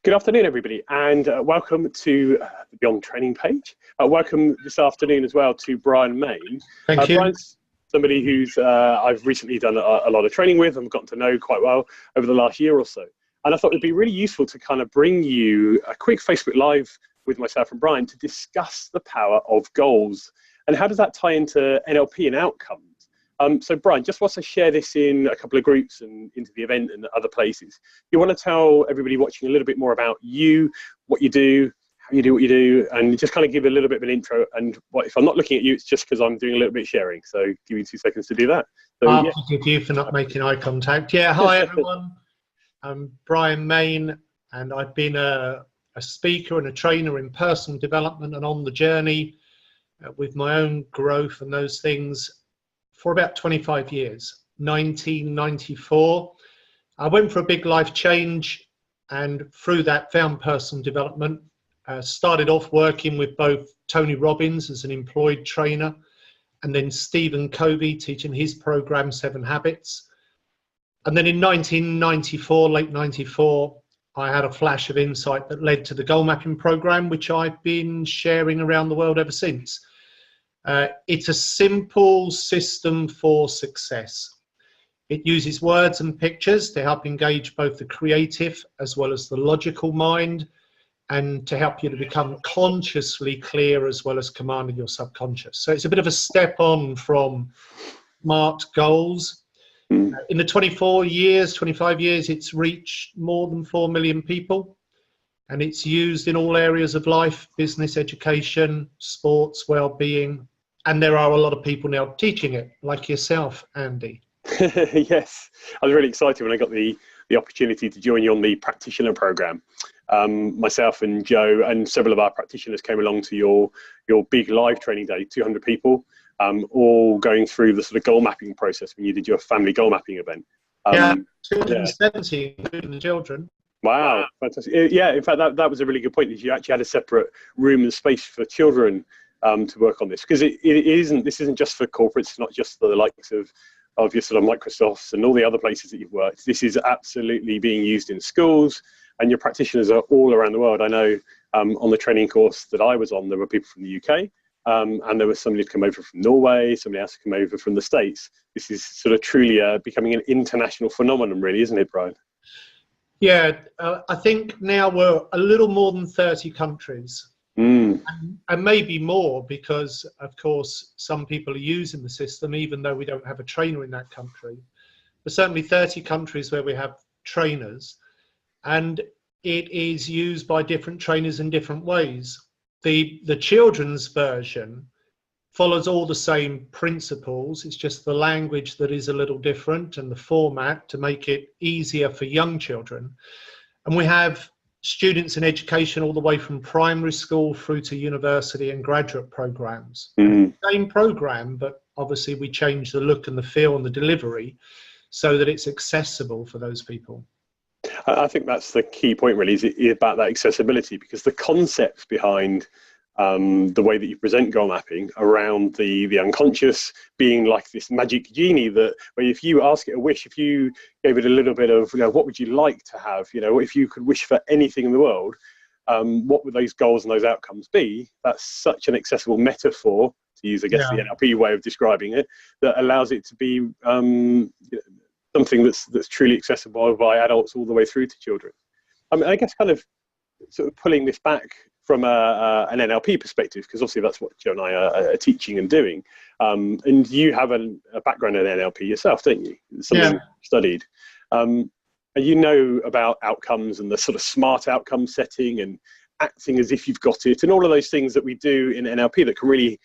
Good afternoon, everybody, and welcome to the Beyond Training page. Welcome this afternoon as well to Brian Mayne. Thank you. Brian's somebody who's I've recently done a lot of training with and gotten to know quite well over the last year or so. And I thought it'd be really useful to kind of bring you a quick Facebook Live with myself and Brian to discuss the power of goals and how does that tie into NLP and outcomes. So Brian, just whilst I share this in a couple of groups and into the event and other places, you want to tell everybody watching a little bit more about you, what you do, how you do what you do, and just kind of give a little bit of an intro. And if I'm not looking at you, it's just because I'm doing a little bit of sharing. So give me 2 seconds to do that. So, yeah. Forgive you for not making eye contact. Yeah, hi everyone. I'm Brian Mayne, and I've been a speaker and a trainer in personal development and on the journey with my own growth and those things for about 25 years. 1994, I went for a big life change, and through that found personal development. Started off working with both Tony Robbins as an employed trainer, and then Stephen Covey teaching his program 7 Habits. And then in 1994, late 94, I had a flash of insight that led to the goal mapping program, which I've been sharing around the world ever since. It's a simple system for success. It uses words and pictures to help engage both the creative as well as the logical mind, and to help you to become consciously clear as well as commanding your subconscious. So it's a bit of a step on from SMART goals. In the 25 years, it's reached more than 4 million people, and it's used in all areas of life: business, education, sports, well-being. And there are a lot of people now teaching it, like yourself, Andy. Yes, I was really excited when I got the opportunity to join you on the practitioner program. Myself and Joe and several of our practitioners came along to your big live training day, 200 people, all going through the sort of goal mapping process when you did your family goal mapping event. Yeah, 270, including the children. Wow, fantastic. Yeah, in fact, that was a really good point, is you actually had a separate room and space for children to work on this, because this isn't just for corporates, it's not just for the likes of your sort of Microsofts and all the other places that you've worked. This is absolutely being used in schools, and your practitioners are all around the world. I know on the training course that I was on, there were people from the UK, and there was somebody who'd come over from Norway, somebody else who came over from the States. This is sort of truly becoming an international phenomenon, really, isn't it, Brian? Yeah, I think now we're a little more than 30 countries. And maybe more, because of course some people are using the system even though we don't have a trainer in that country. But certainly 30 countries where we have trainers, and it is used by different trainers in different ways. The children's version follows all the same principles. It's just the language that is a little different, and the format to make it easier for young children. And we have students in education all the way from primary school through to university and graduate programs. Same program, but obviously we change the look and the feel and the delivery so that it's accessible for those people. I think that's the key point, really, is about that accessibility, because the concepts behind the way that you present goal mapping around the unconscious being like this magic genie, that where if you ask it a wish, if you gave it a little bit of, what would you like to have, if you could wish for anything in the world, what would those goals and those outcomes be? That's such an accessible metaphor, to use, I guess, the NLP way of describing it, that allows it to be something that's truly accessible by adults all the way through to children. I guess kind of sort of pulling this back from an NLP perspective, because obviously that's what Joe and I are teaching and doing. And you have a background in NLP yourself, don't you? Something you studied. And you know about outcomes and the sort of SMART outcome setting and acting as if you've got it, and all of those things that we do in NLP that can really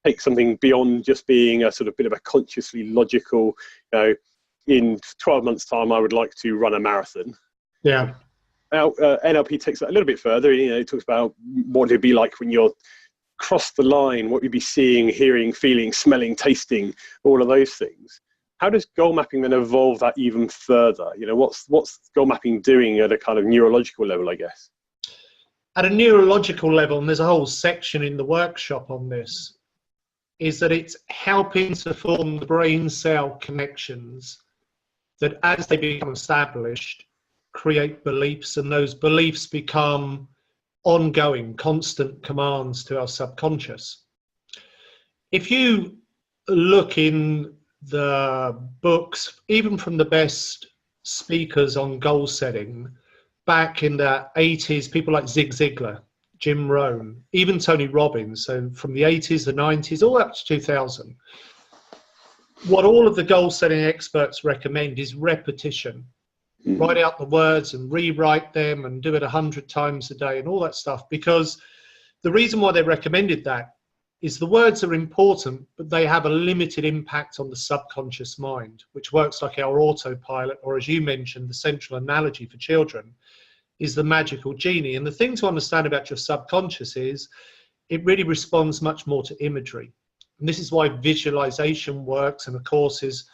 take something beyond just being a sort of bit of a consciously logical, in 12 months' time, I would like to run a marathon. Yeah. Now, NLP takes that a little bit further. It talks about what it'd be like when you're crossed the line, what you'd be seeing, hearing, feeling, smelling, tasting, all of those things. How does goal mapping then evolve that even further? What's goal mapping doing at a kind of neurological level, I guess? At a neurological level, and there's a whole section in the workshop on this, is that it's helping to form the brain cell connections that, as they become established, create beliefs, and those beliefs become ongoing, constant commands to our subconscious. If you look in the books, even from the best speakers on goal setting, back in the 80s, people like Zig Ziglar, Jim Rohn, even Tony Robbins, so from the 80s, the 90s, all up to 2000, what all of the goal setting experts recommend is repetition. Write out the words and rewrite them and do it 100 times a day and all that stuff, because the reason why they recommended that is the words are important, but they have a limited impact on the subconscious mind, which works like our autopilot, or as you mentioned, the central analogy for children is the magical genie. And the thing to understand about your subconscious is it really responds much more to imagery. And this is why visualization works, and of course has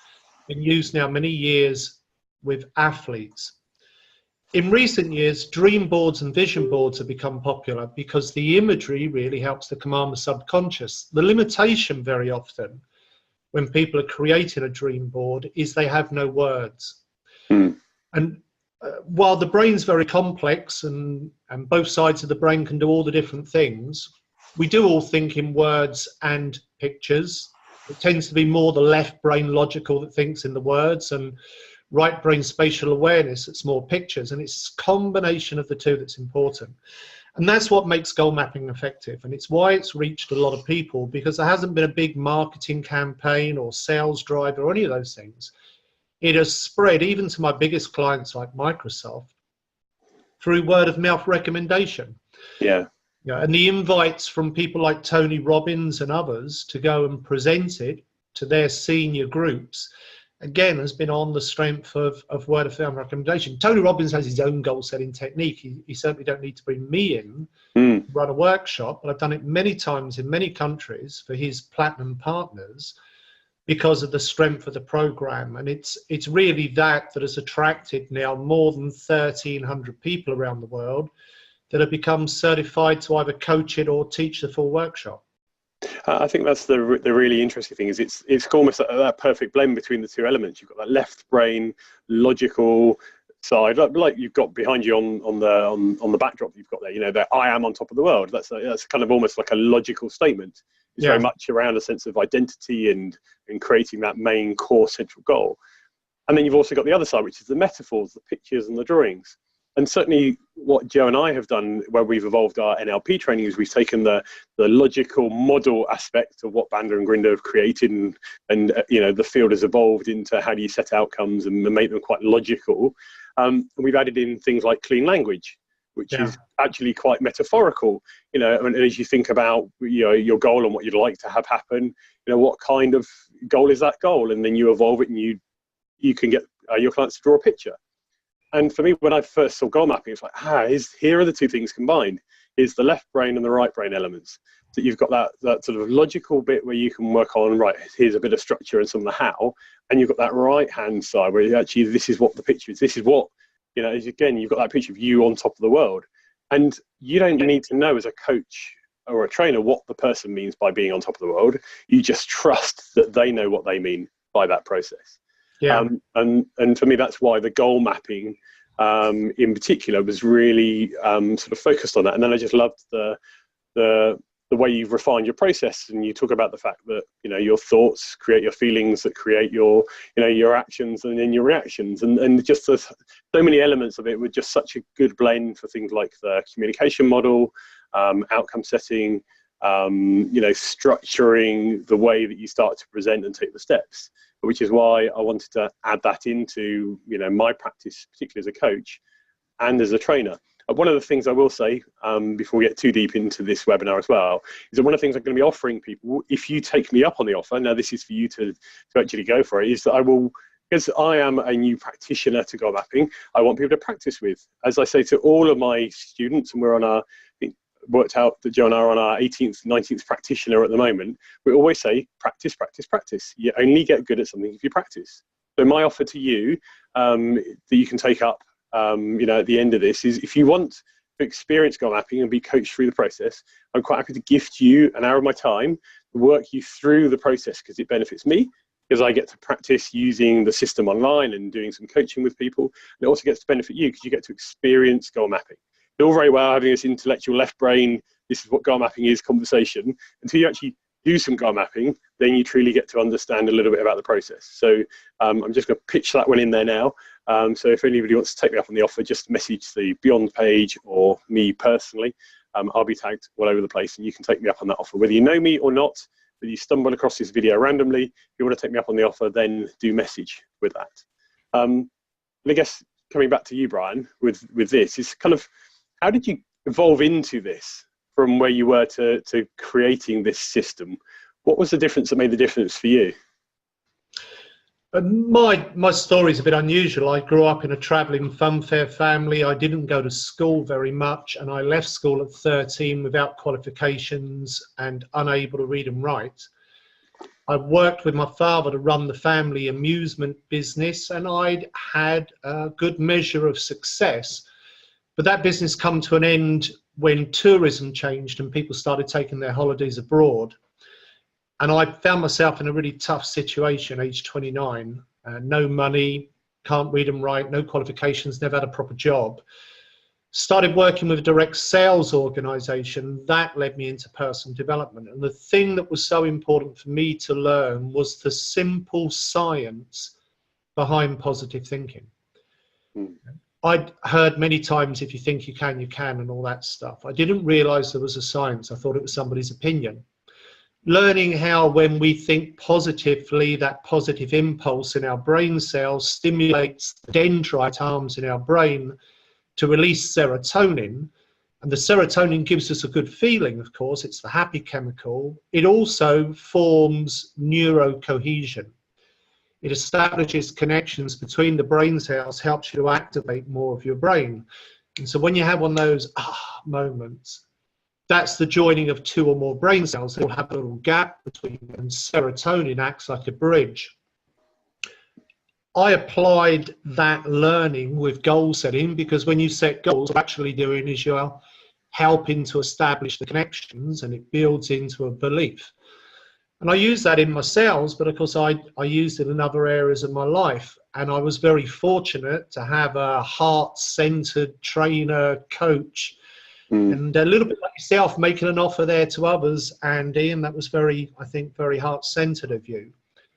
been used now many years with athletes. In recent years, dream boards and vision boards have become popular because the imagery really helps to command the subconscious. The limitation very often when people are creating a dream board is they have no words. And while the brain's very complex and both sides of the brain can do all the different things, we do all think in words and pictures. It tends to be more the left brain logical that thinks in the words, and right brain spatial awareness, it's more pictures, and it's a combination of the two that's important. And that's what makes goal mapping effective, and it's why it's reached a lot of people, because there hasn't been a big marketing campaign or sales drive or any of those things. It has spread even to my biggest clients like Microsoft through word of mouth recommendation. Yeah, and the invites from people like Tony Robbins and others to go and present it to their senior groups, again, has been on the strength of word of mouth recommendation. Tony Robbins has his own goal setting technique. He certainly don't need to bring me in to run a workshop, but I've done it many times in many countries for his platinum partners because of the strength of the program. And it's really that has attracted now more than 1,300 people around the world that have become certified to either coach it or teach the full workshop. I think that's the really interesting thing, is it's almost that perfect blend between the two elements. You've got that left brain logical side, like you've got behind you on the backdrop you've got there. You know, that I am on top of the world. That's kind of almost like a logical statement. It's very much around a sense of identity and creating that main core central goal. And then you've also got the other side, which is the metaphors, the pictures, and the drawings. And certainly what Joe and I have done where we've evolved our NLP training is we've taken the logical model aspect of what Bandler and Grinder have created, and you know, the field has evolved into how do you set outcomes and make them quite logical. And we've added in things like clean language, which is actually quite metaphorical, you know, and as you think about, you know, your goal and what you'd like to have happen, you know, what kind of goal is that goal? And then you evolve it and you can get your clients to draw a picture. And for me, when I first saw goal mapping, it's like, here are the two things combined. Is the left brain and the right brain elements. So you've got that sort of logical bit where you can work on, right, here's a bit of structure and some of the how, and you've got that right hand side where actually this is what the picture is. This is what, you know, again, you've got that picture of you on top of the world. And you don't need to know as a coach or a trainer what the person means by being on top of the world. You just trust that they know what they mean by that process. And for me, that's why the goal mapping in particular was really sort of focused on that. And then I just loved the way you've refined your process, and you talk about the fact that, you know, your thoughts create your feelings, that create your, you know, your actions and then your reactions, and just so many elements of it were just such a good blend for things like the communication model, outcome setting, you know, structuring the way that you start to present and take the steps, which is why I wanted to add that into, you know, my practice, particularly as a coach and as a trainer. One of the things I will say, before we get too deep into this webinar as well, is that one of the things I'm going to be offering people, if you take me up on the offer, now this is for you to actually go for it, is that I will, because I am a new practitioner to goal mapping, I want people to practice with. As I say to all of my students, and we're on our, worked out that Joe and I are on our 18th, 19th practitioner at the moment, we always say, practice, practice, practice. You only get good at something if you practice. So my offer to you, that you can take up, you know, at the end of this, is if you want to experience goal mapping and be coached through the process, I'm quite happy to gift you an hour of my time to work you through the process, because it benefits me because I get to practice using the system online and doing some coaching with people. And it also gets to benefit you because you get to experience goal mapping. It's all very well having this intellectual left brain, this is what goal mapping is conversation, until you actually do some goal mapping, then you truly get to understand a little bit about the process. So I'm just going to pitch that one in there now. So if anybody wants to take me up on the offer, just message the Beyond page or me personally. I'll be tagged all over the place and you can take me up on that offer. Whether you know me or not, whether you stumble across this video randomly, if you want to take me up on the offer, then do message with that. And I guess coming back to you, Brian, with this, is kind of, how did you evolve into this from where you were to creating this system? What was the difference that made the difference for you? My story's a bit unusual. I grew up in a travelling funfair family. I didn't go to school very much, and I left school at 13 without qualifications and unable to read and write. I worked with my father to run the family amusement business, and I'd had a good measure of success. But that business come to an end when tourism changed and people started taking their holidays abroad. And I found myself in a really tough situation, age 29, no money, can't read and write, no qualifications, never had a proper job. Started working with a direct sales organization. That led me into personal development. And the thing that was so important for me to learn was the simple science behind positive thinking. I'd heard many times, if you think you can, and all that stuff. I didn't realize there was a science. I thought it was somebody's opinion. Learning how when we think positively, that positive impulse in our brain cells stimulates the dendrite arms in our brain to release serotonin. And the serotonin gives us a good feeling, of course, it's the happy chemical. It also forms neurocohesion. It establishes connections between the brain cells, helps you to activate more of your brain. And so when you have one of those moments, that's the joining of two or more brain cells. They'll have a little gap between them, and serotonin acts like a bridge. I applied that learning with goal setting, because when you set goals, what you're actually doing is you're helping to establish the connections, and it builds into a belief. And I use that in my sales, but of course I used it in other areas of my life. And I was very fortunate to have a heart-centered trainer, coach, and a little bit like yourself, making an offer there to others, Andy, and that was very, I think, very heart-centered of you.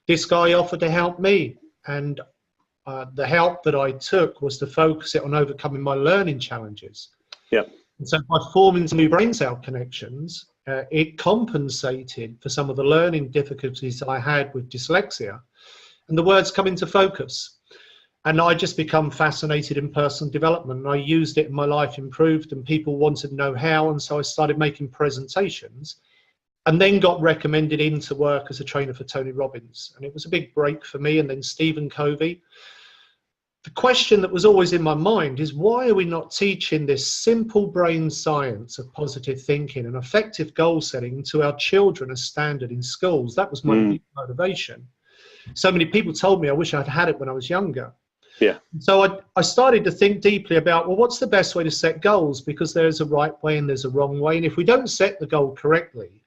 This guy offered to help me, and the help that I took was to focus it on overcoming my learning challenges. Yeah. And so by forming some new brain cell connections, it compensated for some of the learning difficulties I had with dyslexia, and the words come into focus. And I just become fascinated in personal development, and I used it in my life, improved, and people wanted to know how, and so I started making presentations, and then got recommended into work as a trainer for Tony Robbins. And it was a big break for me, and then Stephen Covey. The question that was always in my mind is, why are we not teaching this simple brain science of positive thinking and effective goal setting to our children as standard in schools? That was my big motivation. So many people told me I wish I'd had it when I was younger. Yeah. So I started to think deeply about, well, what's the best way to set goals? Because there's a right way and there's a wrong way. And if we don't set the goal correctly,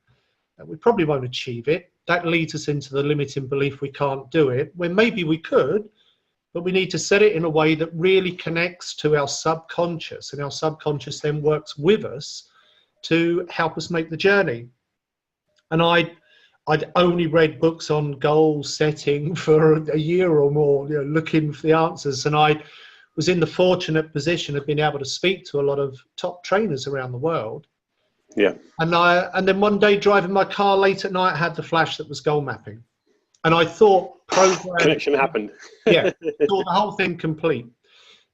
we probably won't achieve it. That leads us into the limiting belief we can't do it, when maybe we could, but we need to set it in a way that really connects to our subconscious, and our subconscious then works with us to help us make the journey. And I'd only read books on goal setting for a year or more, looking for the answers. And I was in the fortunate position of being able to speak to a lot of top trainers around the world. Yeah. And then one day, driving my car late at night, I had the flash that was goal mapping. And I thought connection happened. Yeah, thought the whole thing complete.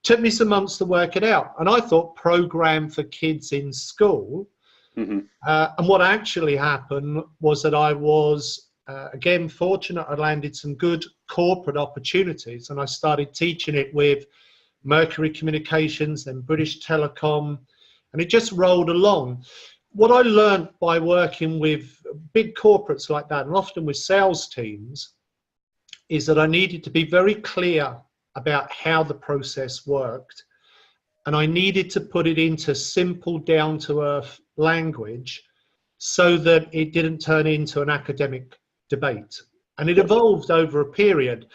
Took me some months to work it out. And I thought program for kids in school. And what actually happened was that I was, again, fortunate. I landed some good corporate opportunities, and I started teaching it with Mercury Communications, then British Telecom, and it just rolled along. What I learned by working with big corporates like that, and often with sales teams, is that I needed to be very clear about how the process worked. And I needed to put it into simple, down-to-earth language so that it didn't turn into an academic debate. and it evolved over a period.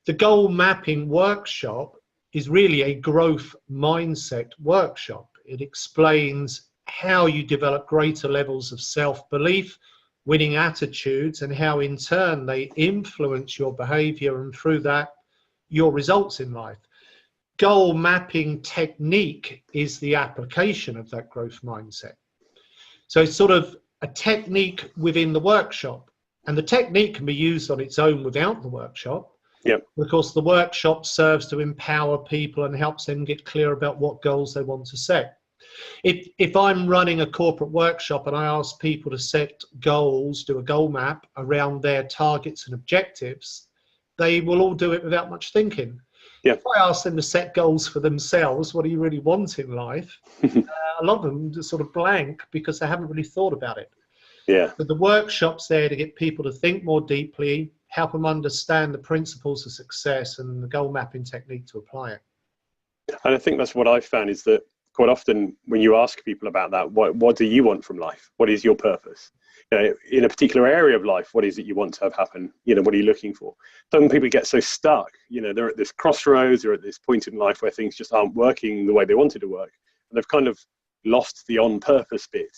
The goal mapping workshop is really a growth mindset workshop. It explains how you develop greater levels of self-belief, winning attitudes, and how in turn they influence your behavior and through that your results in life. Goal mapping technique is the application of that growth mindset. So it's sort of a technique within the workshop, and the technique can be used on its own without the workshop. Yep. Of course, the workshop serves to empower people and helps them get clear about what goals they want to set. If I'm running a corporate workshop and I ask people to set goals, do a goal map around their targets and objectives, they will all do it without much thinking. Yeah. If I ask them to set goals for themselves, what do you really want in life? A lot of them just sort of blank because they haven't really thought about it. Yeah. But the workshop's there to get people to think more deeply, help them understand the principles of success and the goal mapping technique to apply it. And I think that's what I've found is that quite often when you ask people about that, what do you want from life? What is your purpose? You know, in a particular area of life, what is it you want to have happen? You know, what are you looking for? Some people get so stuck, you know, they're at this crossroads, they're at this point in life where things just aren't working the way they wanted to work. And they've kind of lost the on purpose bit.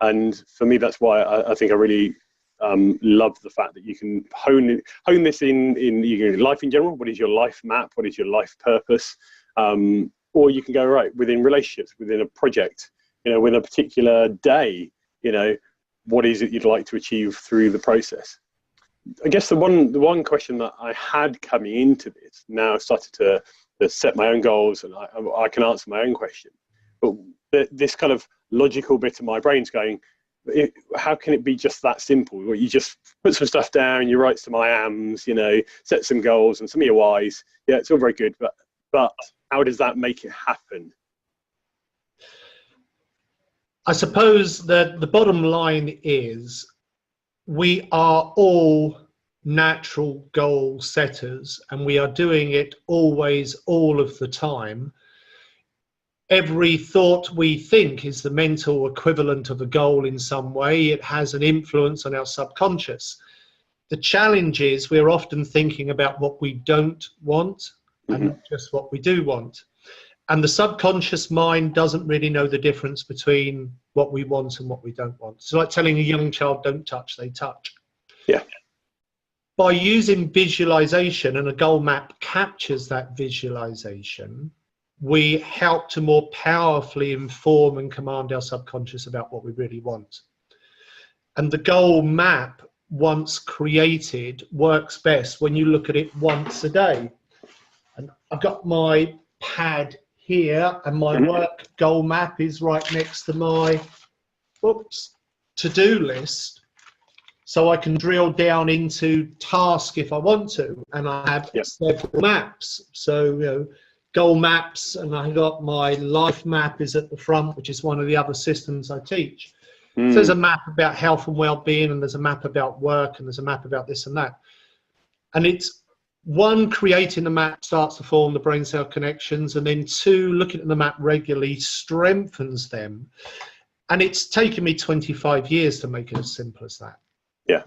And for me, that's why I think I really love the fact that you can hone this in life in general. What is your life map? What is your life purpose? Or you can go right within relationships, within a project, you know, within a particular day, you know, what is it you'd like to achieve through the process? I guess the one question that I had coming into this, now I've started to set my own goals and I can answer my own question. But this kind of logical bit of my brain's going, how can it be just that simple? Where you just put some stuff down, you write some I ams, you know, set some goals and some of your whys. Yeah, it's all very good, but how does that make it happen? I suppose that the bottom line is we are all natural goal setters and we are doing it always, all of the time. Every thought we think is the mental equivalent of a goal in some way. It has an influence on our subconscious. The challenge is we're often thinking about what we don't want and not just what we do want. And the subconscious mind doesn't really know the difference between what we want and what we don't want. It's like telling a young child, don't touch, they touch. Yeah. By using visualization, and a goal map captures that visualization, we help to more powerfully inform and command our subconscious about what we really want. And the goal map, once created, works best when you look at it once a day. And I've got my pad here and my work goal map is right next to my to-do list, so I can drill down into task if I want to, and I have several maps. So, you know, goal maps, and I got my life map is at the front, which is one of the other systems I teach. So there's a map about health and well-being, and there's a map about work, and there's a map about this and that. And it's one, creating the map starts to form the brain cell connections, and then two, looking at the map regularly strengthens them. And it's taken me 25 years to make it as simple as that. Yeah,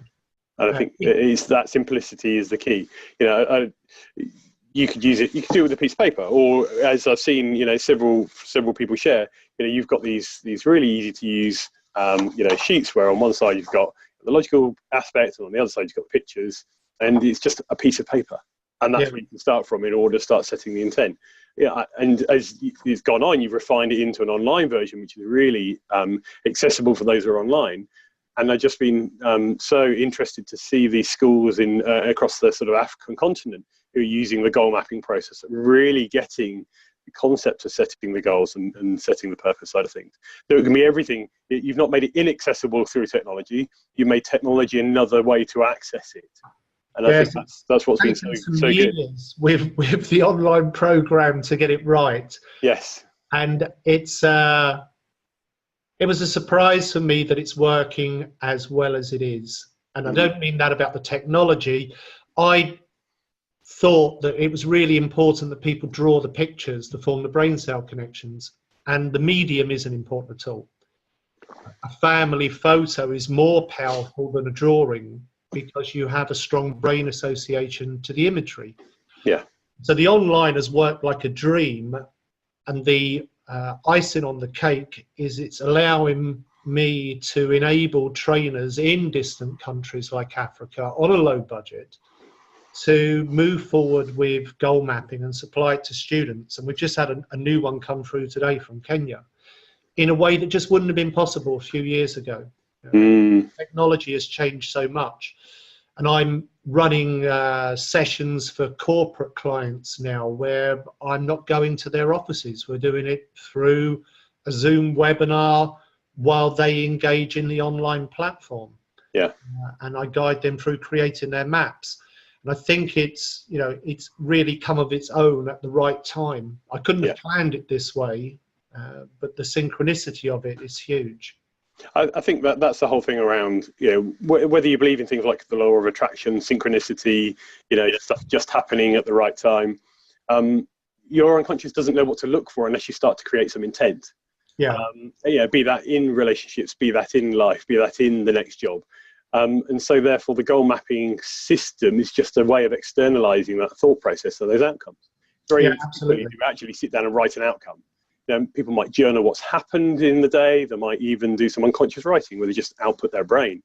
and I think it's that simplicity is the key. You know, you could use it. You could do it with a piece of paper, or as I've seen, you know, several people share. You know, you've got these really easy to use, you know, sheets where on one side you've got the logical aspect, and on the other side you've got the pictures, and it's just a piece of paper, and that's where you can start from in order to start setting the intent. Yeah, and as it's gone on, you've refined it into an online version, which is really accessible for those who are online. And I've just been so interested to see these schools in across the sort of African continent who are using the goal mapping process, really getting the concept of setting the goals and setting the purpose side of things. So it can be everything. You've not made it inaccessible through technology. You've made technology another way to access it. And I think that's what's been so good. With the online program to get it right. Yes. And it's it was a surprise for me that it's working as well as it is. And I don't mean that about the technology. I thought that it was really important that people draw the pictures to form the brain cell connections. And the medium isn't important at all. A family photo is more powerful than a drawing because you have a strong brain association to the imagery. Yeah. So the online has worked like a dream, and the icing on the cake is it's allowing me to enable trainers in distant countries like Africa on a low budget to move forward with goal mapping and supply it to students. And we've just had a new one come through today from Kenya in a way that just wouldn't have been possible a few years ago. Technology has changed so much. And I'm running sessions for corporate clients now where I'm not going to their offices. We're doing it through a Zoom webinar while they engage in the online platform. Yeah. And I guide them through creating their maps. And I think it's, you know, it's really come of its own at the right time. I couldn't have planned it this way, but the synchronicity of it is huge. I think that's the whole thing around, you know, whether you believe in things like the law of attraction, synchronicity, you know, stuff just happening at the right time. Your unconscious doesn't know what to look for unless you start to create some intent. Yeah. Be that in relationships, be that in life, be that in the next job. And so therefore the goal mapping system is just a way of externalizing that thought process of those outcomes. It's very easy to actually sit down and write an outcome. People might journal what's happened in the day. They might even do some unconscious writing where they just output their brain.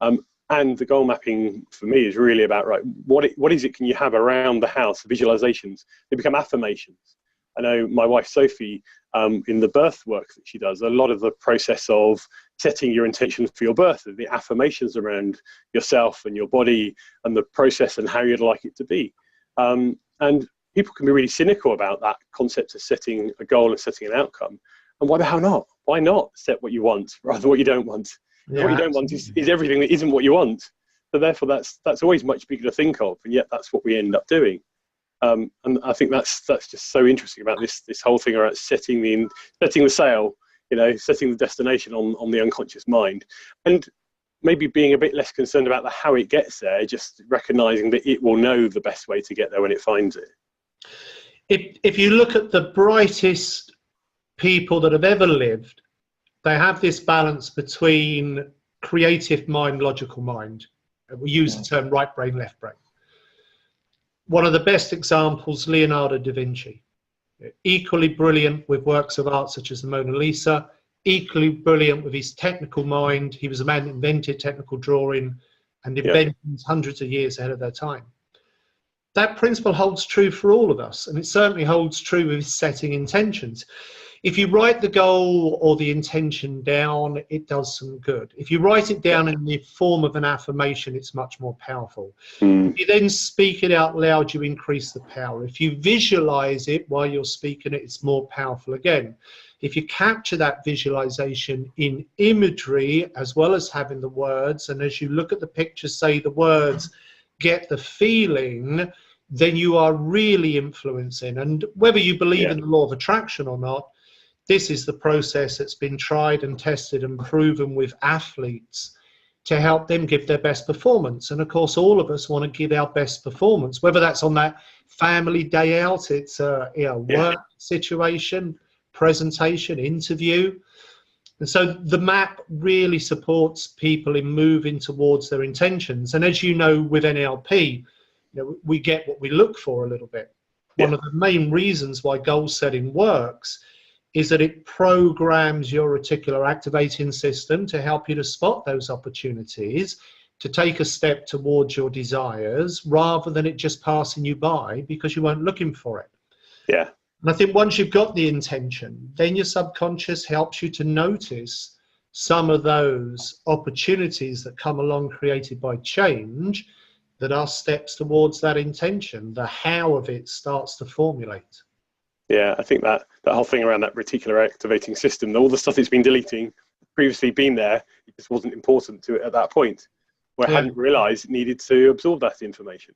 And the goal mapping for me is really about, right, what is it can you have around the house, visualizations? They become affirmations. I know my wife, Sophie, in the birth work that she does, a lot of the process of setting your intentions for your birth, the affirmations around yourself and your body and the process and how you'd like it to be. And people can be really cynical about that concept of setting a goal and setting an outcome. And why the hell not? Why not set what you want rather than what you don't want? Yeah, what you don't want is everything that isn't what you want. So therefore, that's always much bigger to think of, and yet that's what we end up doing. And I think that's just so interesting about this whole thing around setting the sail, you know, setting the destination on the unconscious mind, and maybe being a bit less concerned about the how it gets there, just recognizing that it will know the best way to get there when it finds it. If you look at the brightest people that have ever lived, they have this balance between creative mind, logical mind. We use the term right brain, left brain. One of the best examples, Leonardo da Vinci. Equally brilliant with works of art such as the Mona Lisa, equally brilliant with his technical mind. He was a man that invented technical drawing and inventions hundreds of years ahead of their time. That principle holds true for all of us, and it certainly holds true with setting intentions. If you write the goal or the intention down, it does some good. If you write it down in the form of an affirmation, it's much more powerful. If you then speak it out loud, you increase the power. If you visualize it while you're speaking it, it's more powerful again. If you capture that visualization in imagery, as well as having the words, and as you look at the picture, say the words, get the feeling, then you are really influencing. And whether you believe in the law of attraction or not, this is the process that's been tried and tested and proven with athletes to help them give their best performance. And of course, all of us want to give our best performance, whether that's on that family day out, it's a work situation, presentation, interview. And so the map really supports people in moving towards their intentions. And as you know, with NLP, we get what we look for a little bit. One of the main reasons why goal setting works is that it programs your reticular activating system to help you to spot those opportunities, to take a step towards your desires, rather than it just passing you by because you weren't looking for it. Yeah. And I think once you've got the intention, then your subconscious helps you to notice some of those opportunities that come along created by change that are steps towards that intention. The how of it starts to formulate. Yeah, I think that whole thing around that reticular activating system, all the stuff it's been deleting, previously been there, it just wasn't important to it at that point, where I hadn't realized it needed to absorb that information.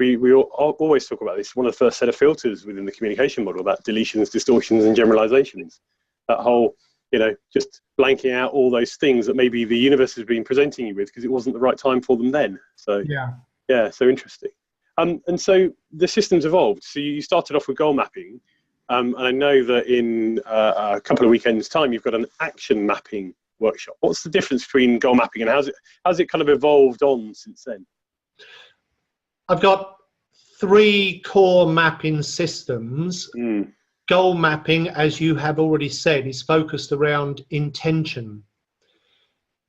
We always talk about this, one of the first set of filters within the communication model, that deletions, distortions, and generalizations. That whole, just blanking out all those things that maybe the universe has been presenting you with because it wasn't the right time for them then. So yeah, so interesting. And so the system's evolved. So you started off with goal mapping. And I know that in a couple of weekends' time, you've got an action mapping workshop. What's the difference between goal mapping and how's it kind of evolved on since then? I've got 3 core mapping systems. Goal mapping, as you have already said, is focused around intention.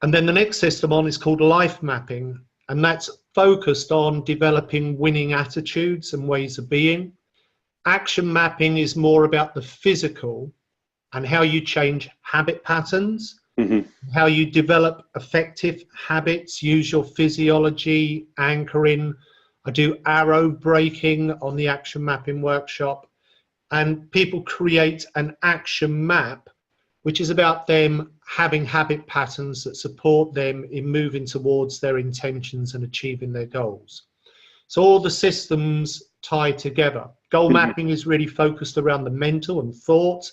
And then the next system on is called life mapping, and that's focused on developing winning attitudes and ways of being. Action mapping is more about the physical and how you change habit patterns, how you develop effective habits, use your physiology, anchoring. I do arrow breaking on the action mapping workshop, and people create an action map, which is about them having habit patterns that support them in moving towards their intentions and achieving their goals. So all the systems tie together. Goal mapping is really focused around the mental and thought,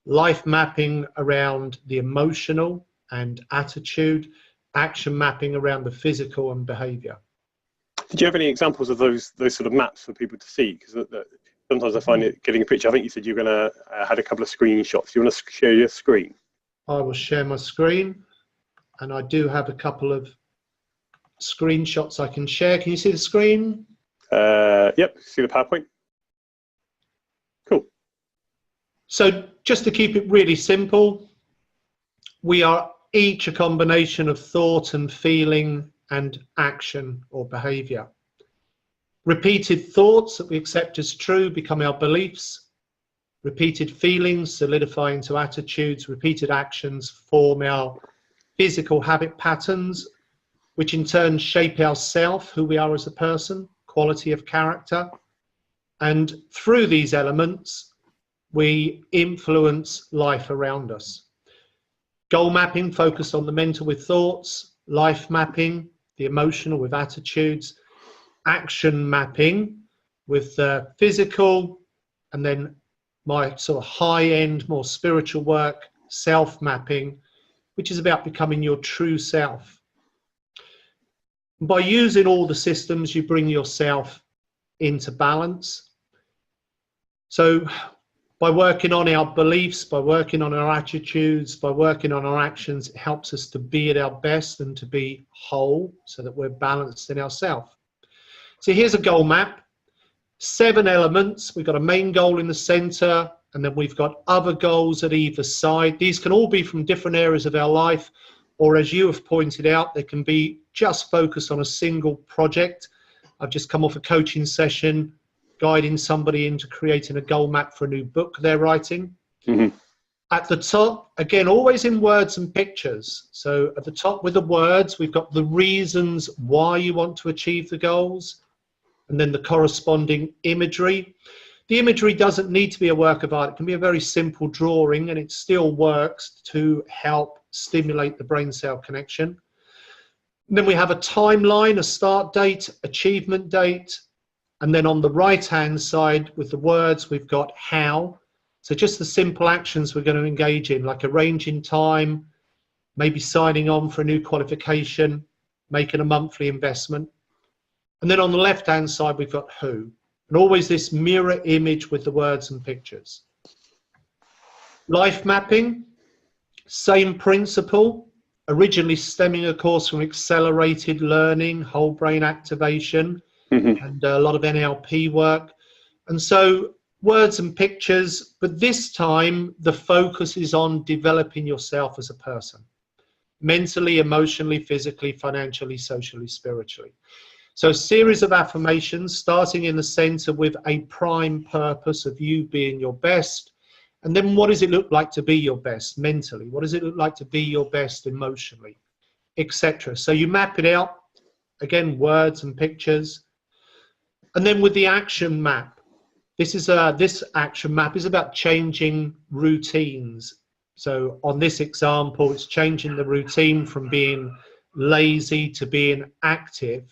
life mapping around the emotional and attitude, action mapping around the physical and behavior. Did you have any examples of those sort of maps for people to see? Because sometimes I find it getting a picture. I think you said you were going to had a couple of screenshots. Do you want to share your screen? I will share my screen, and I do have a couple of screenshots I can share. Can you see the screen? Yep, see the PowerPoint. Cool. So just to keep it really simple, we are each a combination of thought and feeling and action or behavior. Repeated thoughts that we accept as true become our beliefs. Repeated feelings solidify into attitudes. Repeated actions form our physical habit patterns, which in turn shape our self, who we are as a person, quality of character. And through these elements, we influence life around us. Goal mapping focused on the mental with thoughts, life mapping, the emotional with attitudes, action mapping with the physical, and then my sort of high-end, more spiritual work, self-mapping, which is about becoming your true self. By using all the systems, you bring yourself into balance. So by working on our beliefs, by working on our attitudes, by working on our actions, it helps us to be at our best and to be whole so that we're balanced in ourselves. So here's a goal map, 7 elements. We've got a main goal in the center, and then we've got other goals at either side. These can all be from different areas of our life, or as you have pointed out, they can be just focused on a single project. I've just come off a coaching session, guiding somebody into creating a goal map for a new book they're writing. At the top, again, always in words and pictures. So at the top with the words, we've got the reasons why you want to achieve the goals, and then the corresponding imagery. The imagery doesn't need to be a work of art. It can be a very simple drawing, and it still works to help stimulate the brain cell connection. And then we have a timeline, a start date, achievement date, and then on the right-hand side with the words, we've got how. So just the simple actions we're going to engage in, like arranging time, maybe signing on for a new qualification, making a monthly investment. And then on the left-hand side, we've got who. And always this mirror image with the words and pictures. Life mapping, same principle, originally stemming, of course, from accelerated learning, whole brain activation, and a lot of NLP work. And so words and pictures, but this time the focus is on developing yourself as a person, mentally, emotionally, physically, financially, socially, spiritually. So a series of affirmations starting in the center with a prime purpose of you being your best. And then what does it look like to be your best mentally? What does it look like to be your best emotionally, etc.? So you map it out, again, words and pictures. And then with the action map, this action map is about changing routines. So on this example, it's changing the routine from being lazy to being active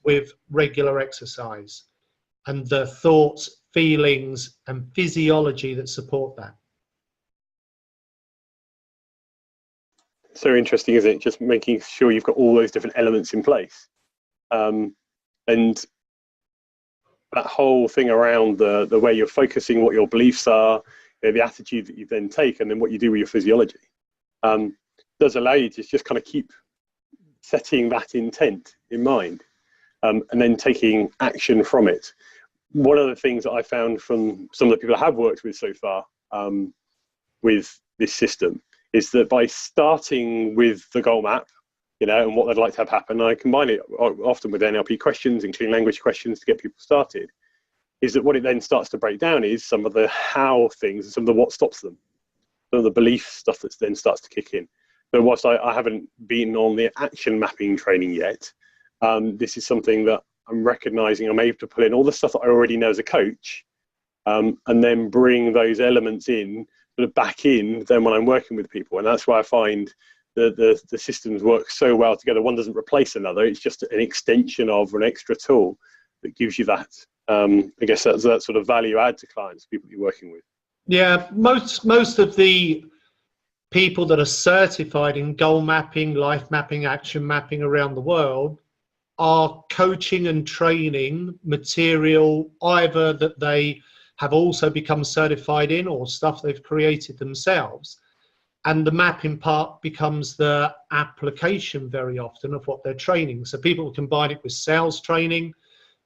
with regular exercise and the thoughts, feelings, and physiology that support that. So interesting, isn't it? Just making sure you've got all those different elements in place. And that whole thing around the way you're focusing, what your beliefs are, the attitude that you then take, and then what you do with your physiology. does allow you to just kind of keep setting that intent in mind, and then taking action from it. One of the things that I found from some of the people I have worked with so far with this system is that by starting with the goal map, and what they'd like to have happen, I combine it often with NLP questions, including language questions, to get people started, is that what it then starts to break down is some of the how things and some of the what stops them, some of the belief stuff that then starts to kick in. So whilst I haven't been on the action mapping training yet, this is something that I'm recognizing I'm able to pull in all the stuff that I already know as a coach, and then bring those elements in, sort of back in then when I'm working with people. And that's why I find the systems work so well together. One doesn't replace another. It's just an extension of an extra tool that gives you that, I guess that's that sort of value add to clients, people you're working with. Yeah, most of the people that are certified in goal mapping, life mapping, action mapping around the world are coaching and training material either that they have also become certified in or stuff they've created themselves. And the mapping part becomes the application very often of what they're training. So people combine it with sales training,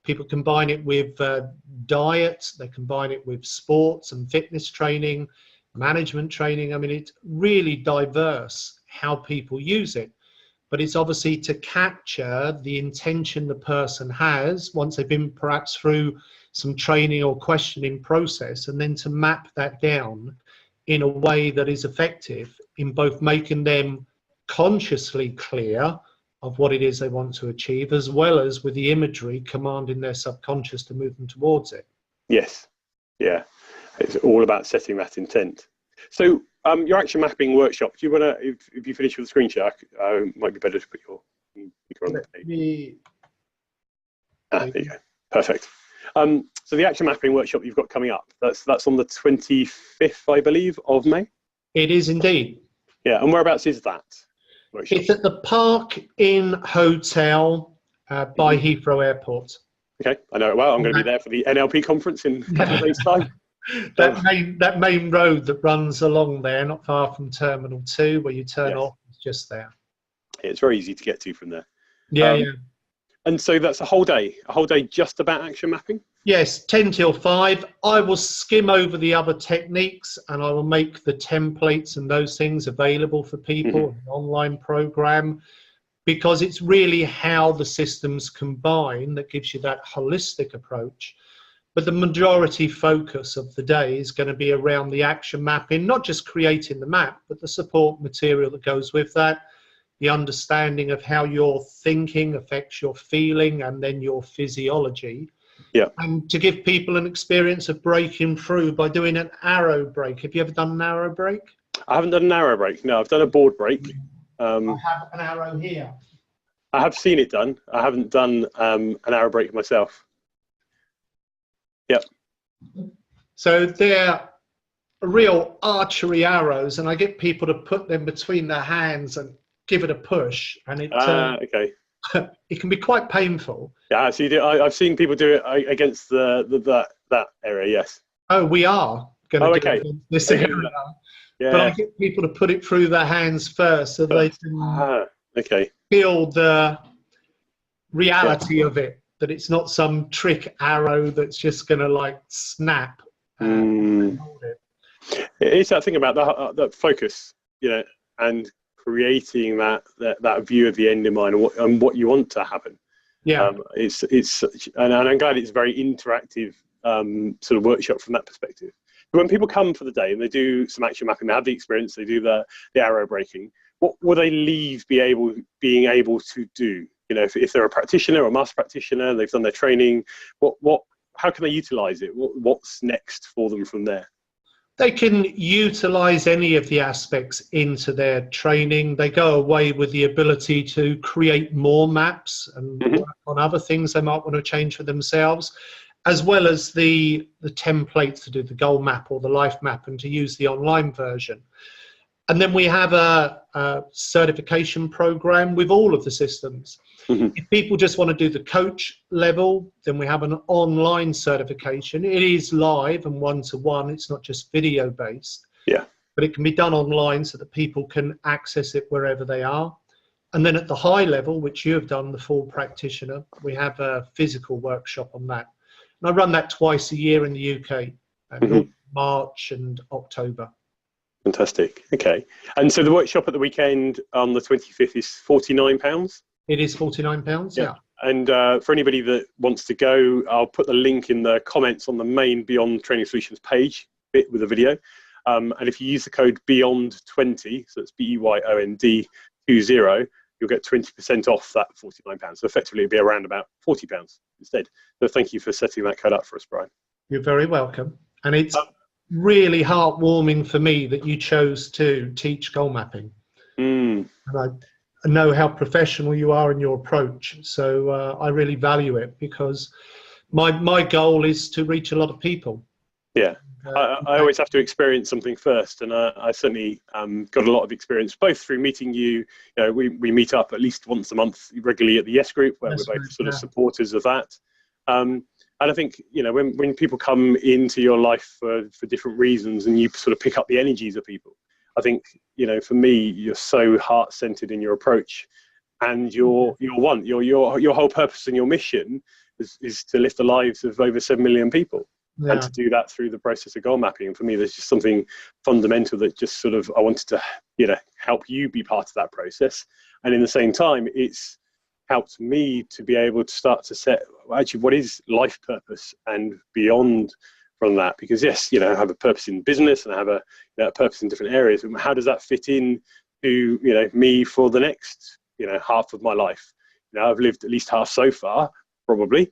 people combine it with diet, they combine it with sports and fitness training, management training. I mean, it's really diverse how people use it. But it's obviously to capture the intention the person has once they've been perhaps through some training or questioning process, and then to map that down in a way that is effective in both making them consciously clear of what it is they want to achieve, as well as with the imagery commanding their subconscious to move them towards it. Yes, yeah, it's all about setting that intent. So your action mapping workshop, do you want to, if you finish with the screen share, it might be better to put your speaker on the page. There you go, perfect. So the action mapping workshop you've got coming up, that's on the 25th, I believe, of May? It is indeed. Yeah, and whereabouts is that workshop? It's at the Park Inn Hotel by Heathrow Airport. Okay, I know it well. I'm going to be there for the NLP conference in a couple of days' time. That main road that runs along there, not far from Terminal 2, where you turn off, is just there. Yeah, it's very easy to get to from there. Yeah, yeah. And so that's a whole day just about action mapping? Yes, 10 till 5. I will skim over the other techniques and I will make the templates and those things available for people, an online program, because it's really how the systems combine that gives you that holistic approach. But the majority focus of the day is going to be around the action mapping, not just creating the map, but the support material that goes with that, the understanding of how your thinking affects your feeling and then your physiology. Yeah. And to give people an experience of breaking through by doing an arrow break. Have you ever done an arrow break? I haven't done an arrow break. No, I've done a board break. I have an arrow here. I have seen it done. I haven't done an arrow break myself. Yep. So they're real archery arrows, and I get people to put them between their hands and give it a push, and it okay. it can be quite painful. Yeah, so you do. I've seen people do it against that area. Yes. Oh, we are going to do okay. it against this area. Yeah. But I get people to put it through their hands first, so they can okay. feel the reality of it. That it's not some trick arrow that's just going to like snap. It's that thing about that focus, and creating that view of the end in mind and what you want to happen. Yeah. And I'm glad it's a very interactive sort of workshop from that perspective. But when people come for the day and they do some action mapping, they have the experience, they do the arrow breaking, what will they leave being able to do? If they're a practitioner or a master practitioner, they've done their training, how can they utilize it? What's next for them from there? They can utilize any of the aspects into their training. They go away with the ability to create more maps and work on other things they might want to change for themselves, as well as the templates to do the goal map or the life map and to use the online version. And then we have a certification program with all of the systems. If people just want to do the coach level, then we have an online certification. It is live and one-to-one. It's not just video based. Yeah. but it can be done online so that people can access it wherever they are. And then at the high level, which you have done, the full practitioner, we have a physical workshop on that. And I run that twice a year in the UK, March and October. Fantastic. Okay. And so the workshop at the weekend on the 25th is £49? It is £49, yeah. And for anybody that wants to go, I'll put the link in the comments on the main Beyond Training Solutions page bit with the video. And if you use the code BEYOND20, so it's BEYOND20, you'll get 20% off that £49. So effectively it'll be around about £40 instead. So thank you for setting that code up for us, Brian. You're very welcome. And it's really heartwarming for me that you chose to teach goal mapping. And I know how professional you are in your approach. So I really value it, because my goal is to reach a lot of people. Yeah. I always have to experience something first, and I certainly got a lot of experience both through meeting you. You know, we meet up at least once a month regularly at the Yes Group, where we're both sort of supporters of that. And I think, you know, when people come into your life for different reasons, and you sort of pick up the energies of people, I think, you know, for me, you're so heart-centered in your approach, and your whole purpose and your mission is to lift the lives of over 7 million people. Yeah. And to do that through the process of goal mapping. And for me, there's just something fundamental that just sort of, I wanted to, you know, help you be part of that process. And in the same time, it's helped me to be able to start to set, actually, what is life purpose and beyond from that. Because yes, you know, I have a purpose in business, and I have a purpose in different areas. And how does that fit in to, you know, me for the next, you know, half of my life? You know, I've lived at least half so far, probably.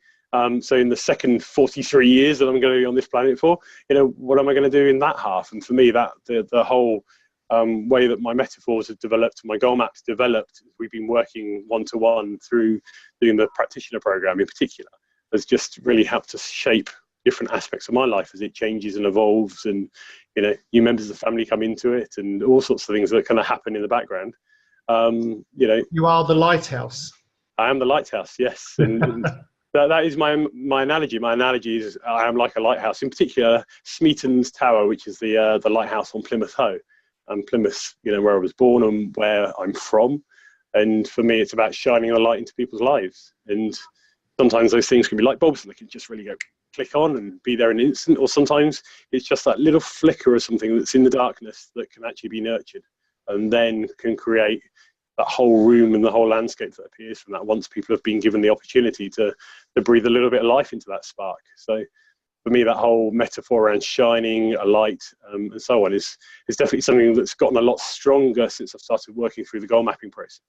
So in the second 43 years that I'm going to be on this planet for, you know, what am I going to do in that half? And for me, that the whole way that my metaphors have developed, my goal maps developed, we've been working one-to-one through doing the practitioner program in particular, has just really helped to shape different aspects of my life as it changes and evolves. And, you know, new members of the family come into it, and all sorts of things that kind of happen in the background. You know, you are the lighthouse. I am the lighthouse, yes. And that is my analogy. My analogy is I am like a lighthouse. In particular, Smeaton's Tower, which is the lighthouse on Plymouth Hoe, and Plymouth, you know, where I was born and where I'm from. And for me, it's about shining a light into people's lives. And sometimes those things can be light bulbs, and they can just really go click on and be there in an instant. Or sometimes it's just that little flicker of something that's in the darkness that can actually be nurtured, and then can create that whole room and the whole landscape that appears from that once people have been given the opportunity to breathe a little bit of life into that spark. So for me, that whole metaphor around shining a light and so on is definitely something that's gotten a lot stronger since I've started working through the goal mapping process.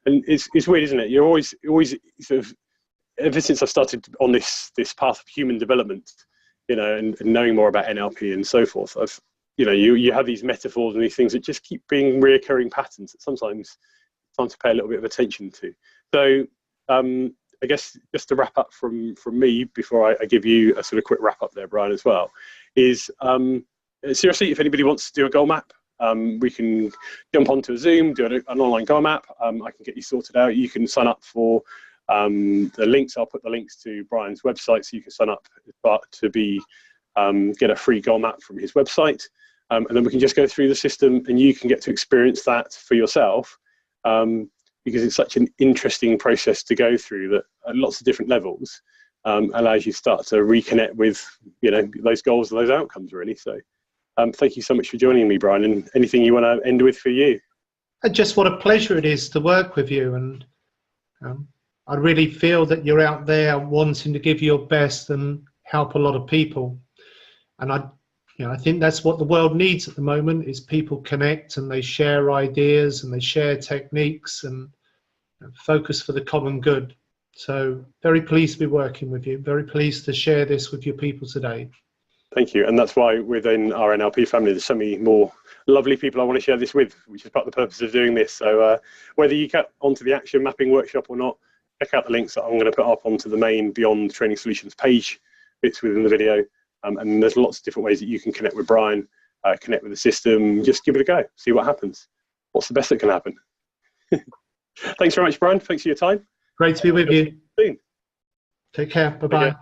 And it's weird, isn't it? You're always sort of, ever since I've started on this path of human development, you know, and knowing more about NLP and so forth, you know, you have these metaphors and these things that just keep being reoccurring patterns that sometimes it's time to pay a little bit of attention to. So I guess just to wrap up from me before I give you a sort of quick wrap up there, Brian, as well, is seriously, if anybody wants to do a goal map, we can jump onto a Zoom, do an online goal map. I can get you sorted out. You can sign up for the links. I'll put the links to Brian's website, so you can sign up to be get a free goal map from his website. And then we can just go through the system, and you can get to experience that for yourself, because it's such an interesting process to go through that at lots of different levels allows you to start to reconnect with, you know, those goals and those outcomes, really. So thank you so much for joining me, Brian, and anything you want to end with for you? Just what a pleasure it is to work with you, and I really feel that you're out there wanting to give your best and help a lot of people. And I think that's what the world needs at the moment, is people connect and they share ideas and they share techniques and focus for the common good. So very pleased to be working with you. Very pleased to share this with your people today. Thank you. And that's why within our NLP family, there's so many more lovely people I want to share this with, which is part of the purpose of doing this. So whether you get onto the action mapping workshop or not, check out the links that I'm going to put up onto the main Beyond Training Solutions page. It's within the video. And there's lots of different ways that you can connect with Brian, connect with the system. Just give it a go, see what happens. What's the best that can happen? Thanks very much, Brian. Thanks for your time. Great to be with you. Soon. Take care. Bye-bye.